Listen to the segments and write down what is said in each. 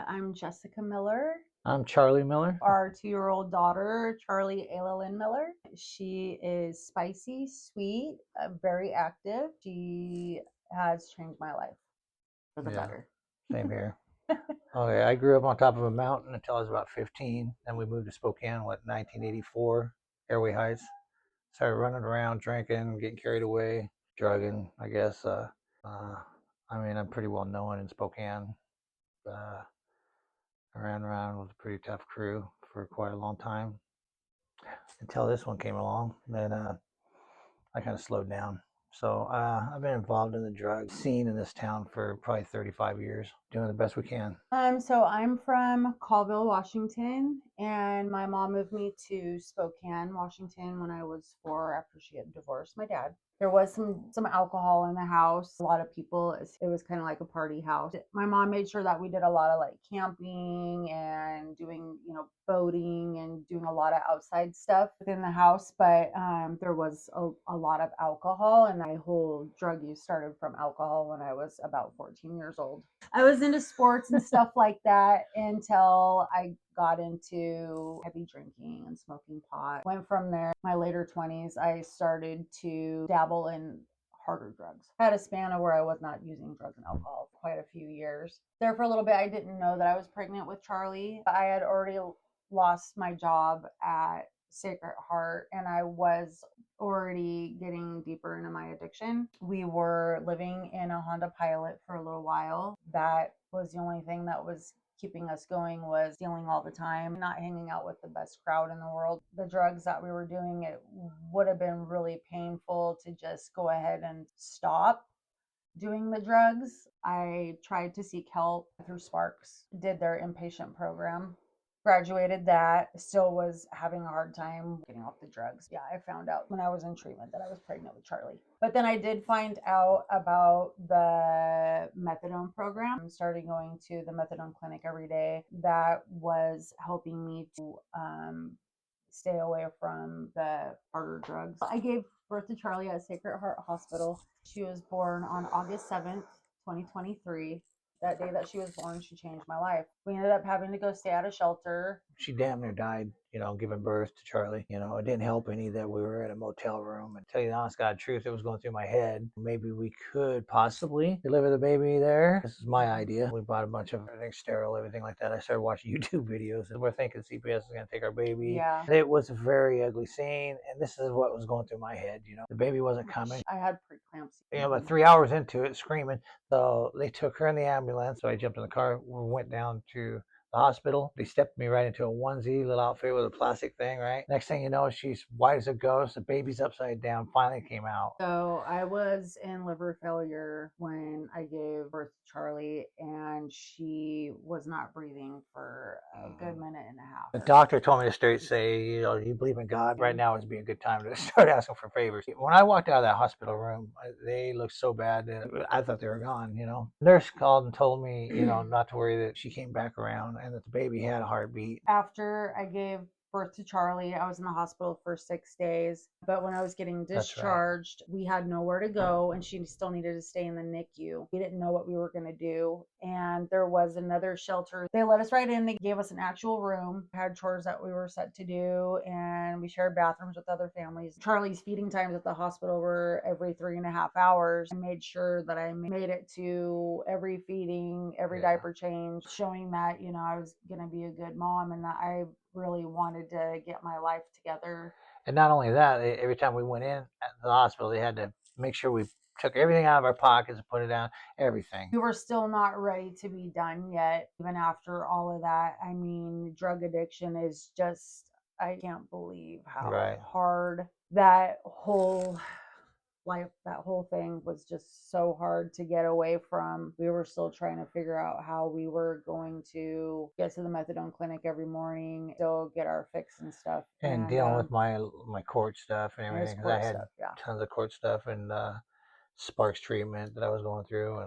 I'm Jessica Miller. I'm Charlie Miller. Our 2-year-old daughter, Charlie Ayla Lynn Miller. She is spicy, sweet, very active. She has changed my life for the better. Same here. Okay, I grew up on top of a mountain until I was about 15. Then we moved to Spokane, 1984, Airway Heights. Started running around, drinking, getting carried away, drugging, I guess. I'm pretty well known in Spokane. I ran around with a pretty tough crew for quite a long time until this one came along. Then I kind of slowed down. So I've been involved in the drug scene in this town for probably 35 years, doing the best we can. So I'm from Colville, Washington, and my mom moved me to Spokane, Washington when I was 4 after she had divorced my dad. There was some alcohol in the house. A lot of people, it was kind of like a party house. My mom made sure that we did a lot of like camping and doing, boating and doing a lot of outside stuff within the house. But there was a lot of alcohol, and my whole drug use started from alcohol when I was about 14 years old. I was into sports and stuff like that until I got into heavy drinking and smoking pot. Went from there. My later 20s, I started to dabble in harder drugs. I had a span of where I was not using drugs and alcohol for quite a few years. There for a little bit, I didn't know that I was pregnant with Charlie. I had already lost my job at Sacred Heart, and I was already getting deeper into my addiction. We were living in a Honda Pilot for a little while. That was the only thing that was keeping us going, was stealing all the time, not hanging out with the best crowd in the world. The drugs that we were doing, it would have been really painful to just go ahead and stop doing the drugs. I tried to seek help through Sparks, did their inpatient program. Graduated that, still was having a hard time getting off the drugs. Yeah, I found out when I was in treatment that I was pregnant with Charlie. But then I did find out about the methadone program. I started going to the methadone clinic every day. That was helping me to stay away from the harder drugs. I gave birth to Charlie at Sacred Heart Hospital. She was born on August 7th, 2023. That day that she was born, she changed my life. We ended up having to go stay at a shelter. She damn near died, giving birth to Charlie. It didn't help any that we were at a motel room. And to tell you the honest God truth, it was going through my head. Maybe we could possibly deliver the baby there. This is my idea. We bought a bunch of everything sterile, everything like that. I started watching YouTube videos, and we're thinking CPS is going to take our baby. Yeah. And it was a very ugly scene, and this is what was going through my head. The baby wasn't coming. I had preeclampsia. About 3 hours into it, screaming. So they took her in the ambulance. So I jumped in the car. We went down to the hospital. They stepped me right into a onesie, little outfit with a plastic thing, right? Next thing you know, she's white as a ghost. The baby's upside down, finally came out. So I was in liver failure when I gave birth to Charlie, and she was not breathing for a good minute and a half. The doctor told me to straight say, you believe in God? Right now would be a good time to start asking for favors. When I walked out of that hospital room, they looked so bad that I thought they were gone, Nurse called and told me, not to worry, that she came back around and that the baby had a heartbeat. After I gave birth to Charlie, I was in the hospital for 6 days. But when I was getting discharged, we had nowhere to go, and she still needed to stay in the NICU. We didn't know what we were going to do. And there was another shelter. They let us right in. They gave us an actual room, had chores that we were set to do, and we shared bathrooms with other families. Charlie's feeding times at the hospital were every 3.5 hours. I made sure that I made it to every feeding, every diaper change, showing that, I was going to be a good mom and that I really wanted to get my life together. And not only that, every time we went in at the hospital, they had to make sure we took everything out of our pockets and put it down, everything. We were still not ready to be done yet, even after all of that. I mean, drug addiction is just, I can't believe how hard that whole thing was. Just so hard to get away from. We were still trying to figure out how we were going to get to the methadone clinic every morning, still get our fix and stuff. And dealing with my court stuff and everything, because I had tons of court stuff and Sparks treatment that I was going through.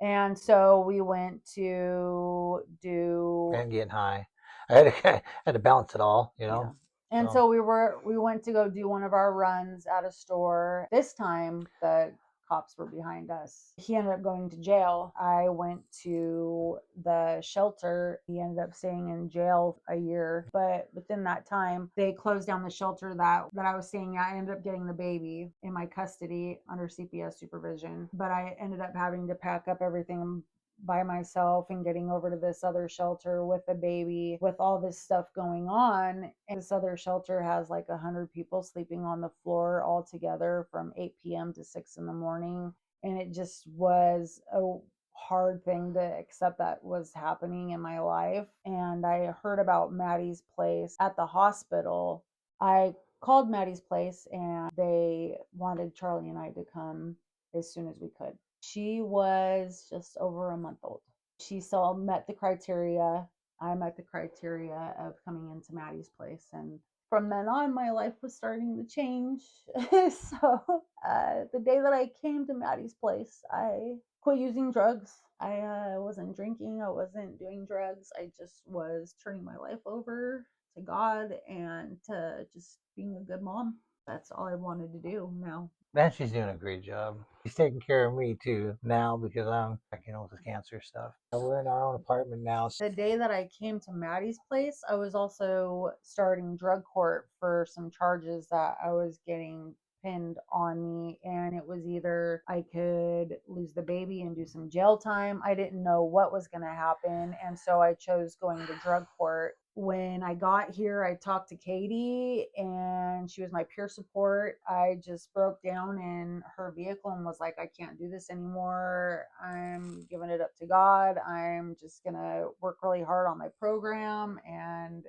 And so we went to do... And getting high. I had to balance it all, Yeah. And so we went to go do one of our runs at a store. This time, the cops were behind us. He ended up going to jail. I went to the shelter. He ended up staying in jail a year, but within that time, they closed down the shelter that I was staying at. I ended up getting the baby in my custody under CPS supervision, but I ended up having to pack up everything by myself and getting over to this other shelter with a baby with all this stuff going on. And this other shelter has like 100 people sleeping on the floor all together from 8 p.m. to 6 in the morning. And it just was a hard thing to accept that was happening in my life. And I heard about Maddie's place at the hospital. I called Maddie's place and they wanted Charlie and I to come as soon as we could. She was just over a month old. She still met the criteria. I met the criteria of coming into Maddie's place. And from then on, my life was starting to change. The day that I came to Maddie's place, I quit using drugs. I wasn't drinking. I wasn't doing drugs. I just was turning my life over to God and to just being a good mom. That's all I wanted to do now. And she's doing a great job. She's taking care of me too now because I'm, with the cancer stuff. We're in our own apartment now. The day that I came to Maddie's place, I was also starting drug court for some charges that I was getting pinned on me, and it was either I could lose the baby and do some jail time. I didn't know what was going to happen, and so I chose going to drug court. When I got here, I talked to Katie and she was my peer support. I just broke down in her vehicle and was like, I can't do this anymore. I'm giving it up to God. I'm just going to work really hard on my program and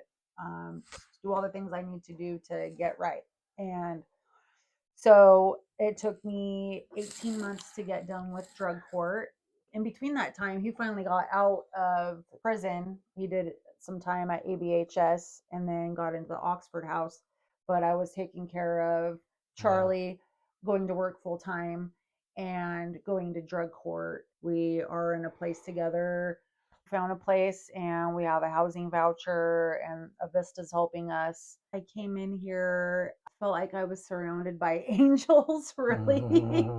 do all the things I need to do to get right. And so it took me 18 months to get done with drug court. In between that time, he finally got out of prison. He did some time at ABHS and then got into the Oxford house. But I was taking care of Charlie, going to work full time and going to drug court. We are in a place together, found a place, and we have a housing voucher, and Avista's helping us. I came in here, felt like I was surrounded by angels, really.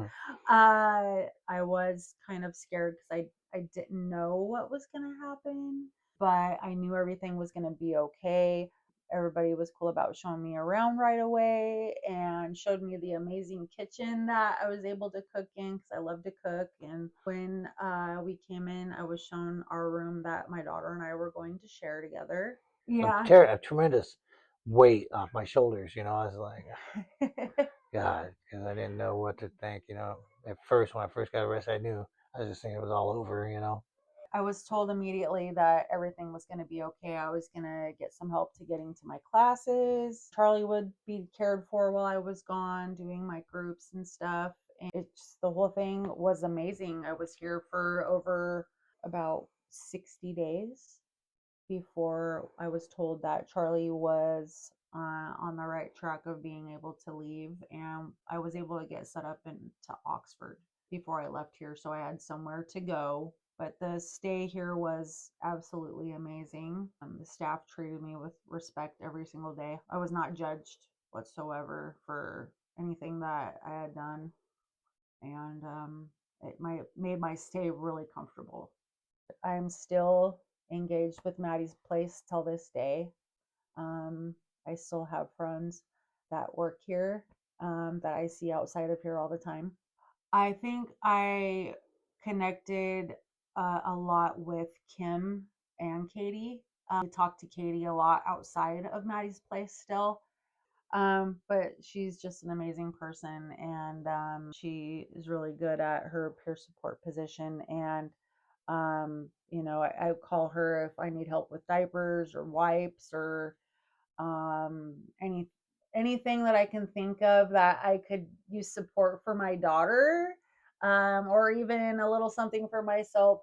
I was kind of scared because I didn't know what was going to happen, but I knew everything was going to be okay. Everybody was cool about showing me around right away and showed me the amazing kitchen that I was able to cook in because I love to cook. And when we came in, I was shown our room that my daughter and I were going to share together. Yeah. A tremendous weight off my shoulders, I was like, God, because I didn't know what to think, At first, when I first got arrested, I knew I was just thinking it was all over. I was told immediately that everything was going to be okay. I was going to get some help to getting to my classes. Charlie would be cared for while I was gone, doing my groups and stuff. And the whole thing was amazing. I was here for over about 60 days before I was told that Charlie was on the right track of being able to leave. And I was able to get set up into Oxford before I left here. So I had somewhere to go. But the stay here was absolutely amazing. The staff treated me with respect every single day. I was not judged whatsoever for anything that I had done. And it made my stay really comfortable. I'm still engaged with Maddie's place till this day. I still have friends that work here that I see outside of here all the time. I think I connected a lot with Kim and Katie. I talk to Katie a lot outside of Maddie's place still. But she's just an amazing person and she is really good at her peer support position. And, I call her if I need help with diapers or wipes or um, any anything that I can think of that I could use support for my daughter, or even a little something for myself.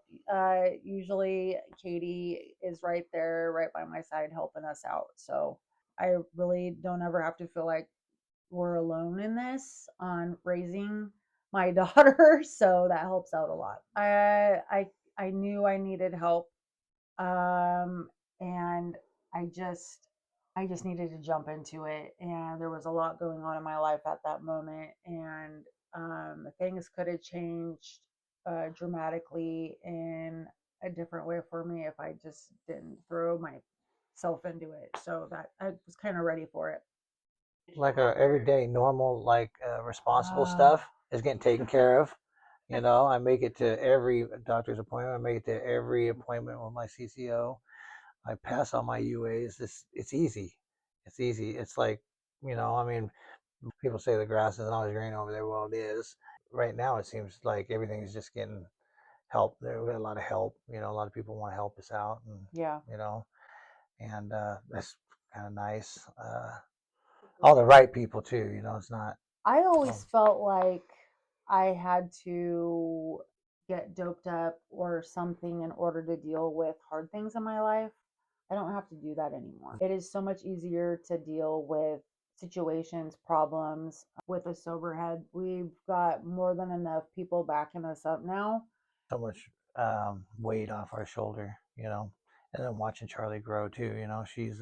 Usually, Katie is right there, right by my side, helping us out. So I really don't ever have to feel like we're alone in this on raising my daughter. So that helps out a lot. I knew I needed help, and I just needed to jump into it. And there was a lot going on in my life at that moment. And Things could have changed dramatically in a different way for me if I just didn't throw myself into it. So that I was kind of ready for it. Like our everyday normal, like responsible Uh, stuff is getting taken care of. You know, I make it to every doctor's appointment. I make it to every appointment with my CCO. I pass all my UAs. It's easy. It's easy. It's like, I mean, people say the grass isn't always green over there. Well, it is. Right now, it seems like everything's just getting help. There, we got a lot of help. A lot of people want to help us out, and yeah. you know, and that's kind of nice. All the right people too. It's not. I Oh, always felt like I had to get doped up or something in order to deal with hard things in my life. I don't have to do that anymore. It is so much easier to deal with situations, problems with a sober head. We've got more than enough people backing us up now. so much weight off our shoulder. And then watching Charlie grow too. She's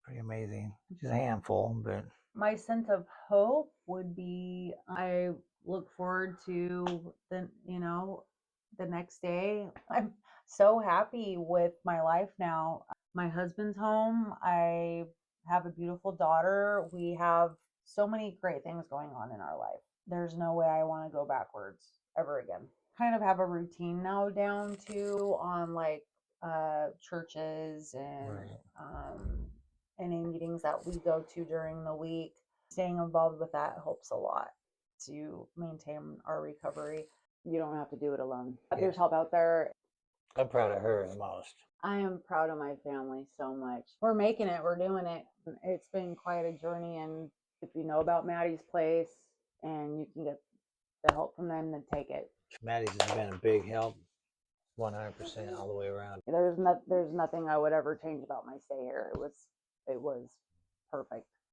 pretty amazing. She's a handful, but My sense of hope would be I look forward to the next day. I'm so happy with my life now. My husband's home. I have a beautiful daughter. We have so many great things going on in our life. There's no way I want to go backwards ever again. Kind of have a routine now down to on like churches and right. any meetings that we go to during the week. Staying involved with that helps a lot to maintain our recovery. You don't have to do it alone. Yeah. There's help out there. I'm proud of her the most. I am proud of my family so much. We're making it, we're doing it. It's been quite a journey. And if you know about Maddie's place and you can get the help from them, then take it. Maddie's has been a big help, 100% all the way around. There's nothing I would ever change about my stay here. It was perfect.